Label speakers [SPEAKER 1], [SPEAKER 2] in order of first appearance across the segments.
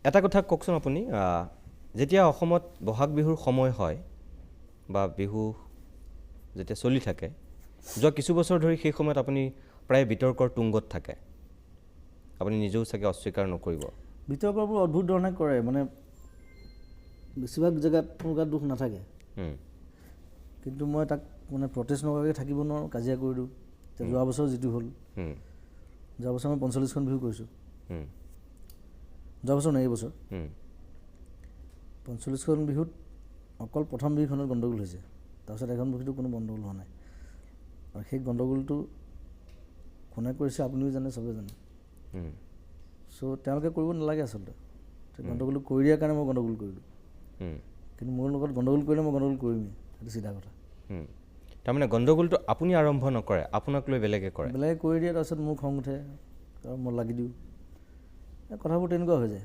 [SPEAKER 1] এটা কথা কওকচোন আপুনি যেতিয়া অসমত বহাগ বিহুৰ সময় হয় বা বিহু যেতিয়া চলি থাকে যোৱা কিছু বছৰ ধৰি সেই সময়ত আপুনি প্ৰায় বিতৰ্কৰ তুংগত থাকে আপুনি নিজেও চাগে অস্বীকাৰ নকৰিব
[SPEAKER 2] বিতৰ্কবোৰ অদ্ভুত ধৰণে কৰে মানে বেছিভাগ জেগাত মোৰ গাত দুখ নাথাকে কিন্তু মই তাক মানে প্ৰটেষ্ট নকৰাকৈ থাকিব নোৱাৰোঁ কাজিয়া কৰি দিওঁ যোৱা বছৰ যিটো হ'ল যোৱা বছৰ মই ৪৫খন বিহু কৰিছোঁ যোৱা বছৰ নাই এই বছৰ ৪৫খন বিহুত অকল প্ৰথম বিহুখনত গণ্ডগোল হৈছে তাৰপিছত এখন বিহুতো কোনো গণ্ডগোল হোৱা নাই আৰু সেই গণ্ডগোলটো কোনে কৰিছে আপুনিও জানে চবেই জানে চ' তেওঁলোকে কৰিব নালাগে আচলতে গণ্ডগোল কৰি দিয়াৰ কাৰণে মই গণ্ডগোল কৰিলোঁ কিন্তু মোৰ লগত গণ্ডগোল কৰিলে মই গণ্ডগোল কৰিমেই সেইটো চিধা কথা
[SPEAKER 1] তাৰমানে গণ্ডগোলটো আপুনি আৰম্ভ নকৰে আপোনাক লৈ বেলেগে কৰে
[SPEAKER 2] বেলেগে কৰি দিয়ে তাৰপিছত মোৰ খং উঠে আৰু মই লাগি দিওঁ কথাবোৰ তেনেকুৱা হৈ যায়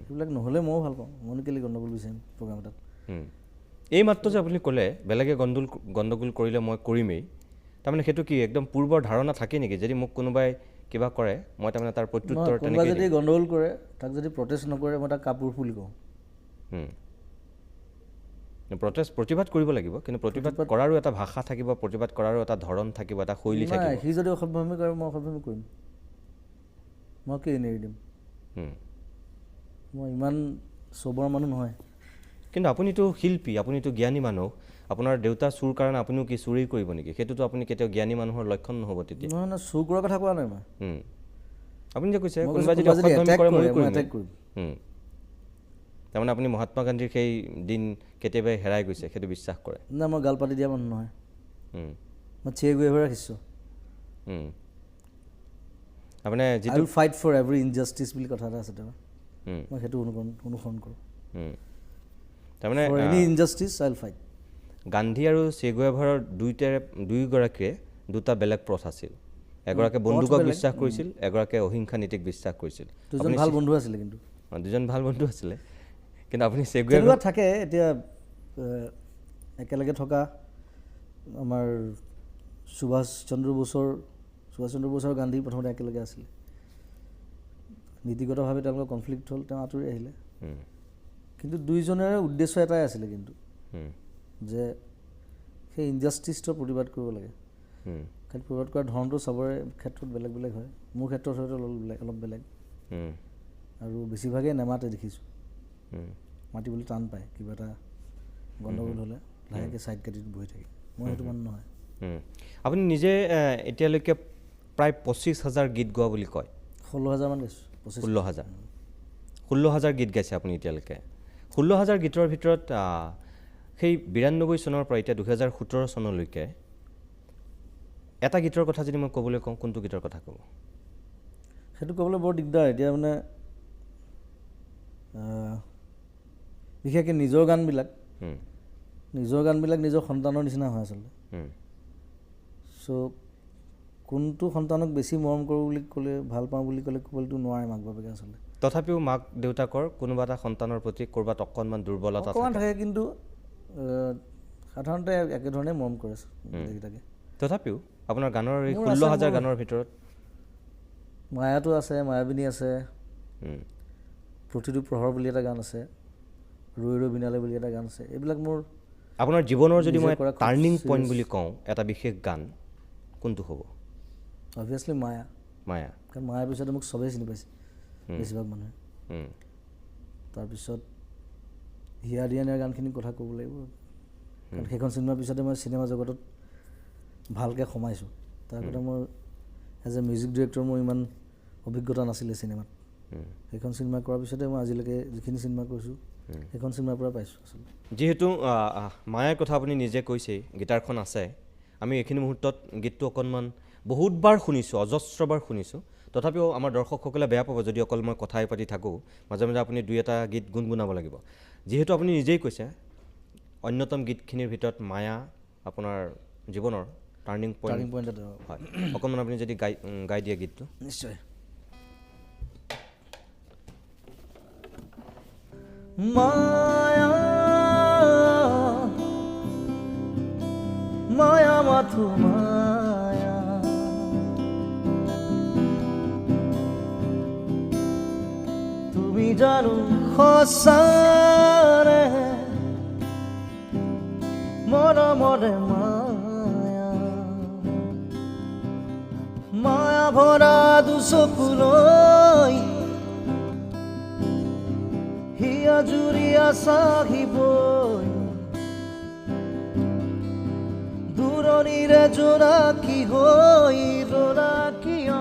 [SPEAKER 2] সেইবিলাক নহ'লে ময়ো ভাল পাওঁ মইনো কেলৈ গণ্ডগোল বিচাৰিম প্ৰগ্ৰাম এটাত
[SPEAKER 1] এই মাত্ৰ যে আপুনি ক'লে বেলেগে গণ্ডগোল কৰিলে মই কৰিমেই তাৰমানে সেইটো কি একদম পূৰ্বৰ ধাৰণা থাকে নেকি যদি মোক কোনোবাই কিবা কৰে মই তাৰমানে তাৰ প্ৰত্যুত্তৰ
[SPEAKER 2] কোনোবাই যদি গণ্ডগোল কৰে তাক যদি প্ৰটেষ্ট নকৰে মই তাক কাপোৰ ফুলি কওঁ
[SPEAKER 1] প্ৰতিবাদ কৰিব লাগিব কিন্তু প্ৰতিবাদ কৰাৰো এটা ভাষা থাকিব প্ৰতিবাদ কৰাৰো এটা ধৰণ থাকিব এটা শৈলী থাকিব
[SPEAKER 2] সি যদি অসভ্যামি কৰে মই অসভ্যামি কৰিম মই কি এৰি দিম মই ইমান চবৰ মানুহ নহয়
[SPEAKER 1] কিন্তু আপুনিতো শিল্পী আপুনিতো জ্ঞানী মানুহ আপোনাৰ দেউতা চুৰ কাৰণে আপুনিও কি চুৰি কৰিব নেকি সেইটোতো আপুনি কেতিয়াও জ্ঞানী মানুহৰ লক্ষণ নহ'ব তেতিয়া
[SPEAKER 2] নহয় নহয় চুৰ কৰাৰ কথা কোৱা নাই মই
[SPEAKER 1] আপুনি যে কৈছে কোনোবাই যদি অসভ্যামি কৰে মই কৰিম তাৰমানে আপুনি মহাত্মা গান্ধীৰ সেই দিন কেতিয়াবাই হেৰাই গৈছে সেইটো বিশ্বাস কৰে
[SPEAKER 2] না মই গাল পাতি দিয়া মানুহ নহয় মই চিয়ে গৈ ৰাখিছোঁ
[SPEAKER 1] আপুনি
[SPEAKER 2] যিটো ফাইট ফৰ এভৰি ইনজাষ্টিচ বুলি কথা এটা আছে মই সেইটো অনুসৰণ কৰোঁ
[SPEAKER 1] তাৰমানে
[SPEAKER 2] any injustice I will fight
[SPEAKER 1] Gandhi আৰু চে গুয়েভাৰাৰ দুয়োগৰাকীৰে দুটা বেলেগ পথ আছিল এগৰাকীয়ে বন্দুকক বিশ্বাস কৰিছিল এগৰাকীয়ে অহিংসা নীতিক বিশ্বাস কৰিছিল
[SPEAKER 2] দুজন ভাল বন্ধু আছিলে কিন্তু
[SPEAKER 1] দুজন ভাল বন্ধু আছিলে কিন্তু আপুনি চে
[SPEAKER 2] গুয়েভাৰ থাকে এতিয়া একেলগে থকা আমাৰ সুভাষ চন্দ্ৰ বোসৰ গান্ধী প্ৰথমতে একেলগে আছিলে নীতিগতভাৱে তেওঁলোকৰ কনফ্লিক্ট হ'ল তেওঁ আঁতৰি আহিলে কিন্তু দুইজনৰে উদ্দেশ্য এটাই আছিলে কিন্তু যে সেই ইনজাষ্টিছটো প্ৰতিবাদ কৰিব লাগে খালি প্ৰতিবাদ কৰাৰ ধৰণটো চবৰে ক্ষেত্ৰত বেলেগ বেলেগ হয় মোৰ ক্ষেত্ৰত হয়তো অলপ বেলেগ আৰু বেছিভাগেই নেমাতে দেখিছোঁ মাতিবলৈ টান পায় কিবা এটা গণ্ডগোল হ'লে লাহেকৈ ছাইড কাটি বহি থাকে মই সেইটো মানুহ নহয়
[SPEAKER 1] আপুনি নিজে এতিয়ালৈকে প্ৰায় ২৫,০০০ গীত গোৱা বুলি কয়
[SPEAKER 2] ১৬,০০০ মান গাইছোঁ
[SPEAKER 1] ১৬,০০০ গীত গাইছে আপুনি এতিয়ালৈকে ১৬,০০০ গীতৰ ভিতৰত সেই ৯২ চনৰ পৰা এতিয়া ২০১৭ চনলৈকে এটা গীতৰ কথা যদি মই ক'বলৈ কওঁ কোনটো গীতৰ কথা ক'ব
[SPEAKER 2] সেইটো ক'বলৈ বৰ দিগদাৰ এতিয়া মানে বিশেষকৈ নিজৰ গানবিলাক নিজৰ সন্তানৰ নিচিনা হয় আচলতে চ' কোনটো সন্তানক বেছি মৰম কৰোঁ বুলি ক'লে ভাল পাওঁ বুলি ক'লে ক'বলৈতো নোৱাৰে মাক বাপেকে আচলতে
[SPEAKER 1] তথাপিও মাক দেউতাকৰ কোনোবা এটা সন্তানৰ প্ৰতি ক'ৰবাত অকণমান দুৰ্বলতা
[SPEAKER 2] থাকে কিন্তু সাধাৰণতে একেধৰণে মৰম কৰে গোটেইকেইটাকে
[SPEAKER 1] তথাপিও আপোনাৰ গানৰ এই ১৬,০০০ গানৰ ভিতৰত
[SPEAKER 2] মায়াটো আছে মায়াবিনী আছে প্ৰতিটো প্ৰহৰ বুলি এটা গান আছে ৰৈ ৰৈ বিনালে বুলি এটা গান আছে এইবিলাক মোৰ
[SPEAKER 1] আপোনাৰ জীৱনৰ যদি মই টাৰ্ণিং পইণ্ট বুলি কওঁ এটা বিশেষ গান কোনটো হ'ব
[SPEAKER 2] অবভিয়াছলি মায়া কাৰণ মায়াৰ পিছতে মোক চবেই চিনি পাইছে বেছিভাগ মানুহে তাৰপিছত হিয়া দিয়ানীৰ গানখিনিৰ কথা ক'ব লাগিব কাৰণ সেইখন চিনেমাৰ পিছতে মই চিনেমা জগতত ভালকৈ সোমাইছোঁ তাৰ আগতে মই এজ এ মিউজিক ডিৰেক্টৰ মোৰ ইমান অভিজ্ঞতা নাছিলে চিনেমাত সেইখন চিনেমা কৰাৰ পিছতে মই আজিলৈকে যিখিনি চিনেমা কৰিছোঁ সেইখন চিনেমাৰ পৰা পাইছোঁ আচলতে
[SPEAKER 1] যিহেতু মায়াৰ কথা আপুনি নিজে কৈছেই গীটাৰখন আছে আমি এইখিনি মুহূৰ্তত গীতটো অকণমান বহুতবাৰ শুনিছোঁ অজস্ৰবাৰ শুনিছোঁ তথাপিও আমাৰ দৰ্শকসকলে বেয়া পাব যদি অকল মই কথাই পাতি থাকোঁ মাজে মাজে আপুনি দুই এটা গীত গুণগুণাব লাগিব যিহেতু আপুনি নিজেই কৈছে অন্যতম গীতখিনিৰ ভিতৰত মায়া আপোনাৰ জীৱনৰ টাৰ্ণিং পইণ্ট হয় অকণমান আপুনি যদি গাই দিয়ে গীতটো
[SPEAKER 2] নিশ্চয় মায়া মায়া মাথো মায়া তুমি তুমি জানো সঁচাৰে মৰমৰে মায়া মায়া ভৰা দুচকুলৈ হিয়া জুৰিয়া চাহিবই দূৰণিৰে জোনাকী হৈ জোনাকীয়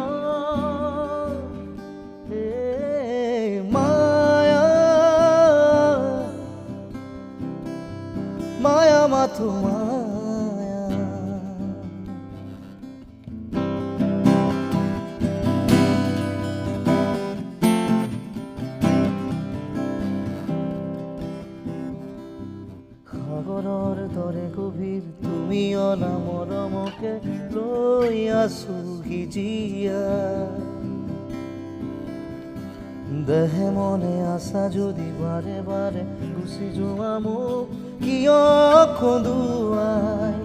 [SPEAKER 2] মায়া মায়া মাথো মায়া সাগৰৰ দৰে গভীৰ তুমি অনা মৰমকে লৈ আছো সিজিয়া দেহে মনে আছা যদি বাৰে বাৰে গুচি যোৱা মোক কিয় খন্দুৱাই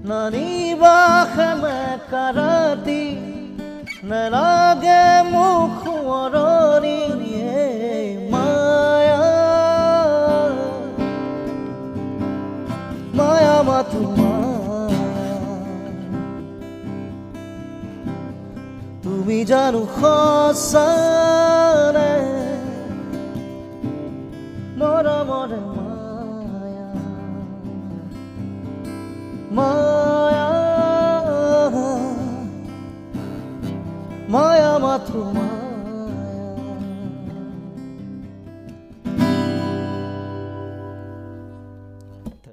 [SPEAKER 2] নানিবা সেমেকা ৰাতি নেলাগে মোক সোঁৱৰণি মায়া মায়া মাথো মায়া তুমি জানো সঁচাৰে মৰমৰে মায়া মায়া মায়া মাথো মায়া